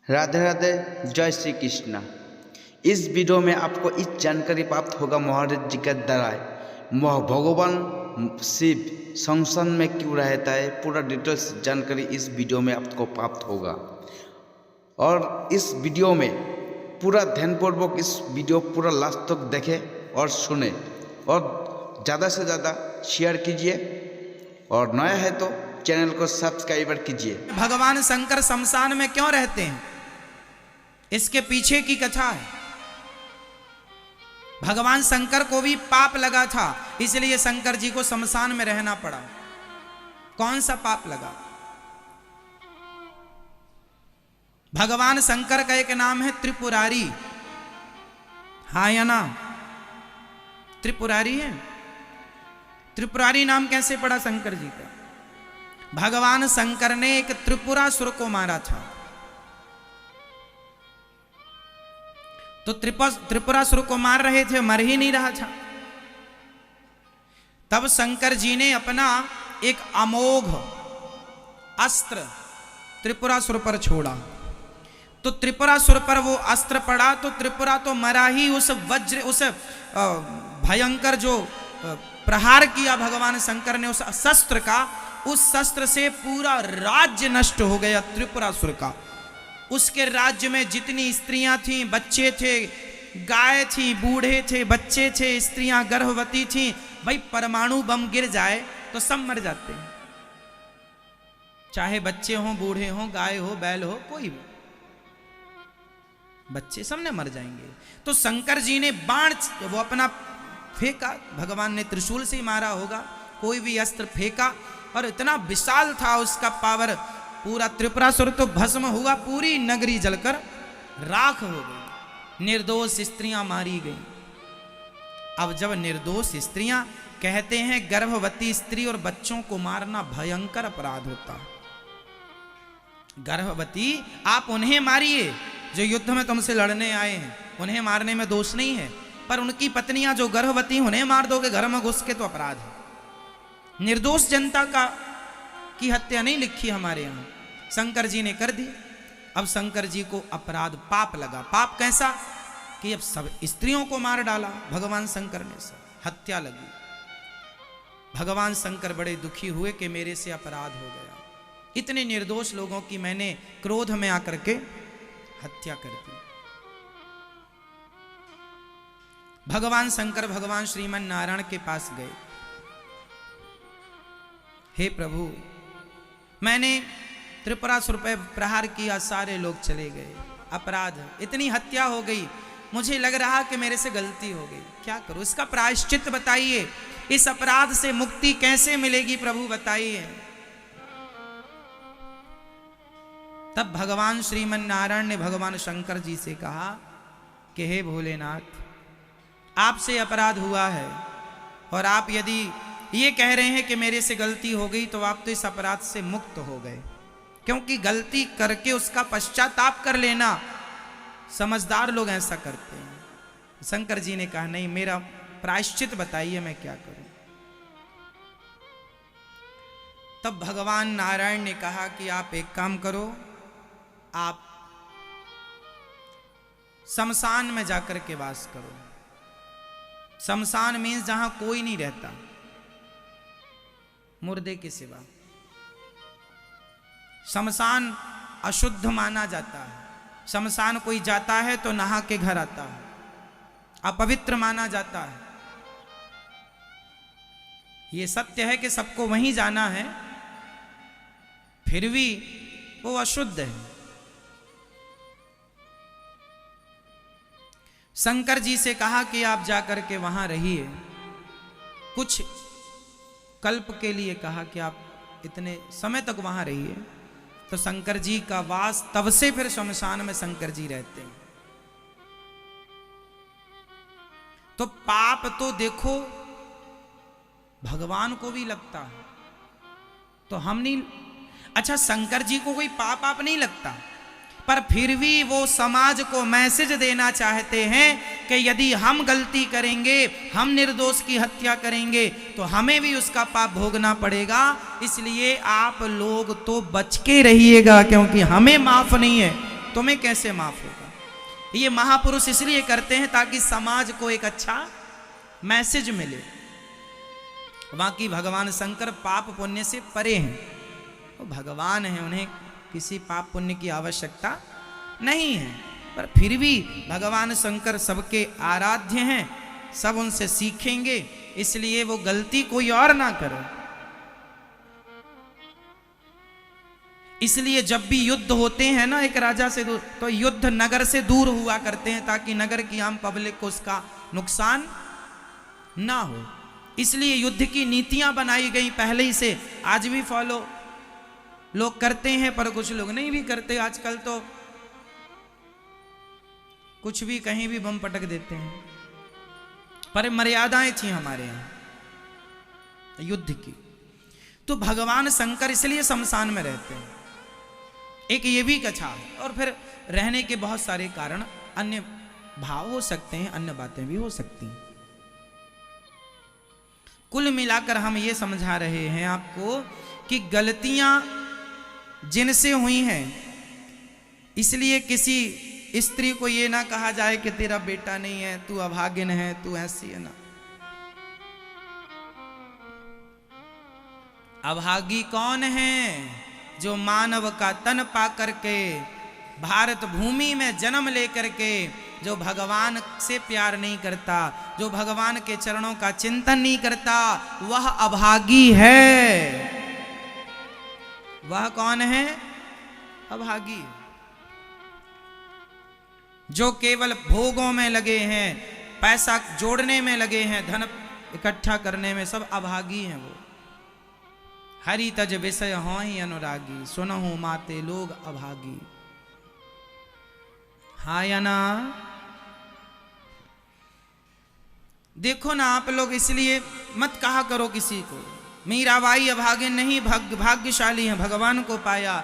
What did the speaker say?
राधे राधे, जय श्री कृष्णा। इस वीडियो में आपको इस जानकारी प्राप्त होगा महादेव जी के द्वारा भगवान शिव संसन में क्यों रहता है, पूरा डिटेल्स जानकारी इस वीडियो में आपको प्राप्त होगा। और इस वीडियो में पूरा ध्यानपूर्वक इस वीडियो पूरा लास्ट तक देखें और सुने, और ज़्यादा से ज़्यादा शेयर कीजिए, और नया है तो चैनल को सब्सक्राइबर कीजिए। भगवान शंकर शमशान में क्यों रहते हैं, इसके पीछे की कथा है। भगवान शंकर को भी पाप लगा था, इसलिए शंकर जी को शमशान में रहना पड़ा। कौन सा पाप लगा? भगवान शंकर का एक नाम है त्रिपुरारी। हाँ या ना? त्रिपुरारी है। त्रिपुरारी नाम कैसे पड़ा शंकर जी का? भगवान शंकर ने एक त्रिपुरासुर को मारा था। तो त्रिपुरासुर को मार रहे थे, मर ही नहीं रहा था। तब शंकर जी ने अपना एक अमोघ अस्त्र त्रिपुरासुर पर छोड़ा। तो त्रिपुरासुर पर वो अस्त्र पड़ा तो त्रिपुरा तो मरा ही, उस वज्र, उस भयंकर जो प्रहार किया भगवान शंकर ने उस शस्त्र का, उस शस्त्र से पूरा राज्य नष्ट हो गया त्रिपुरासुर का। उसके राज्य में जितनी स्त्रियां थीं, बच्चे थे, गाय थी, बूढ़े थे, बच्चे थे, स्त्रियां गर्भवती थीं। भाई परमाणु बम गिर जाए तो सब मर जाते हैं, चाहे बच्चे हों, बूढ़े हों, गाय हो, बैल हो, कोई भी, बच्चे सबने मर जाएंगे। तो शंकर जी ने बाण वो अपना फेंका, भगवान ने त्रिशूल से ही मारा होगा, कोई भी अस्त्र फेंका, और इतना विशाल था उसका पावर, पूरा त्रिपुरासुर तो भस्म हुआ, पूरी नगरी जलकर राख हो गई, निर्दोष स्त्रियां मारी गई। अब जब निर्दोष स्त्रियां, कहते हैं गर्भवती स्त्री और बच्चों को मारना भयंकर अपराध होता है। गर्भवती आप उन्हें मारिए जो युद्ध में तुमसे लड़ने आए हैं, उन्हें मारने में दोष नहीं है, पर उनकी पत्नियां जो गर्भवती, उन्हें मार दोगे घर में घुस के तो अपराध है। निर्दोष जनता की हत्या नहीं लिखी हमारे यहाँ, शंकर जी ने कर दी। अब शंकर जी को अपराध, पाप लगा। पाप कैसा कि अब सब स्त्रियों को मार डाला भगवान शंकर ने, सब हत्या लगी। भगवान शंकर बड़े दुखी हुए कि मेरे से अपराध हो गया, इतने निर्दोष लोगों की मैंने क्रोध में आकर के हत्या कर दी। भगवान शंकर भगवान श्रीमन नारायण के पास गए। हे प्रभु, मैंने त्रिपुरासुर पे प्रहार किया, सारे लोग चले गए, अपराध, इतनी हत्या हो गई, मुझे लग रहा कि मेरे से गलती हो गई, क्या करूं? इसका प्रायश्चित बताइए, इस अपराध से मुक्ति कैसे मिलेगी प्रभु बताइए। तब भगवान श्रीमन नारायण ने भगवान शंकर जी से कहा कि हे भोलेनाथ, आपसे अपराध हुआ है, और आप यदि ये कह रहे हैं कि मेरे से गलती हो गई, तो आप तो इस अपराध से मुक्त हो गए, क्योंकि गलती करके उसका पश्चाताप कर लेना, समझदार लोग ऐसा करते हैं। शंकर जी ने कहा नहीं, मेरा प्रायश्चित बताइए, मैं क्या करूं? तब भगवान नारायण ने कहा कि आप एक काम करो, आप शमशान में जाकर के वास करो। शमशान मीन्स जहां कोई नहीं रहता, मुर्दे के सिवा। शमशान अशुद्ध माना जाता है, शमशान कोई जाता है तो नहा के घर आता है, अपवित्र माना जाता है। यह सत्य है कि सबको वहीं जाना है, फिर भी वो अशुद्ध है। शंकर जी से कहा कि आप जाकर के वहां रहिए, कुछ कल्प के लिए कहा कि आप इतने समय तक वहां रहिए। तो शंकर जी का वास, तब से फिर शमशान में शंकर जी रहते हैं। तो पाप तो देखो भगवान को भी लगता है, तो हम नहीं, अच्छा शंकर जी को कोई पाप नहीं लगता, पर फिर भी वो समाज को मैसेज देना चाहते हैं कि यदि हम गलती करेंगे, हम निर्दोष की हत्या करेंगे, तो हमें भी उसका पाप भोगना पड़ेगा। इसलिए आप लोग तो बच के रहिएगा, क्योंकि हमें माफ नहीं है, तुम्हें कैसे माफ होगा। ये महापुरुष इसलिए करते हैं ताकि समाज को एक अच्छा मैसेज मिले। बाकी भगवान शंकर पाप पुण्य से परे हैं, वो भगवान हैं, उन्हें किसी पाप पुण्य की आवश्यकता नहीं है, पर फिर भी भगवान शंकर सबके आराध्य हैं, सब उनसे सीखेंगे, इसलिए वो गलती कोई और ना करे। इसलिए जब भी युद्ध होते हैं ना एक राजा से दूर, तो युद्ध नगर से दूर हुआ करते हैं ताकि नगर की आम पब्लिक को उसका नुकसान ना हो। इसलिए युद्ध की नीतियां बनाई गई पहले ही से, आज भी फॉलो लोग करते हैं, पर कुछ लोग नहीं भी करते। आजकल तो कुछ भी कहीं भी बम पटक देते हैं, पर मर्यादाएं थी हमारे यहां युद्ध की। तो भगवान शंकर इसलिए शमशान में रहते हैं, एक ये भी कथा है। और फिर रहने के बहुत सारे कारण, अन्य भाव हो सकते हैं, अन्य बातें भी हो सकती हैं। कुल मिलाकर हम ये समझा रहे हैं आपको कि गलतियां जिनसे हुई हैं, इसलिए किसी स्त्री को ये ना कहा जाए कि तेरा बेटा नहीं है, तू अभागिन है, तू ऐसी है ना। अभागी कौन है? जो मानव का तन पा करके, भारत भूमि में जन्म लेकर के, जो भगवान से प्यार नहीं करता, जो भगवान के चरणों का चिंतन नहीं करता, वह अभागी है। वह कौन है? अभागी। जो केवल भोगों में लगे हैं, पैसा जोड़ने में लगे हैं, धन इकट्ठा करने में, सब अभागी हैं वो। हरि तज विषय हों ही अनुरागी, सुनहु माते लोग अभागी। हाँ या ना? देखो ना आप लोग, इसलिए मत कहा करो किसी को मीराबाई अभागिन नहीं, भाग्यशाली है, भगवान को पाया।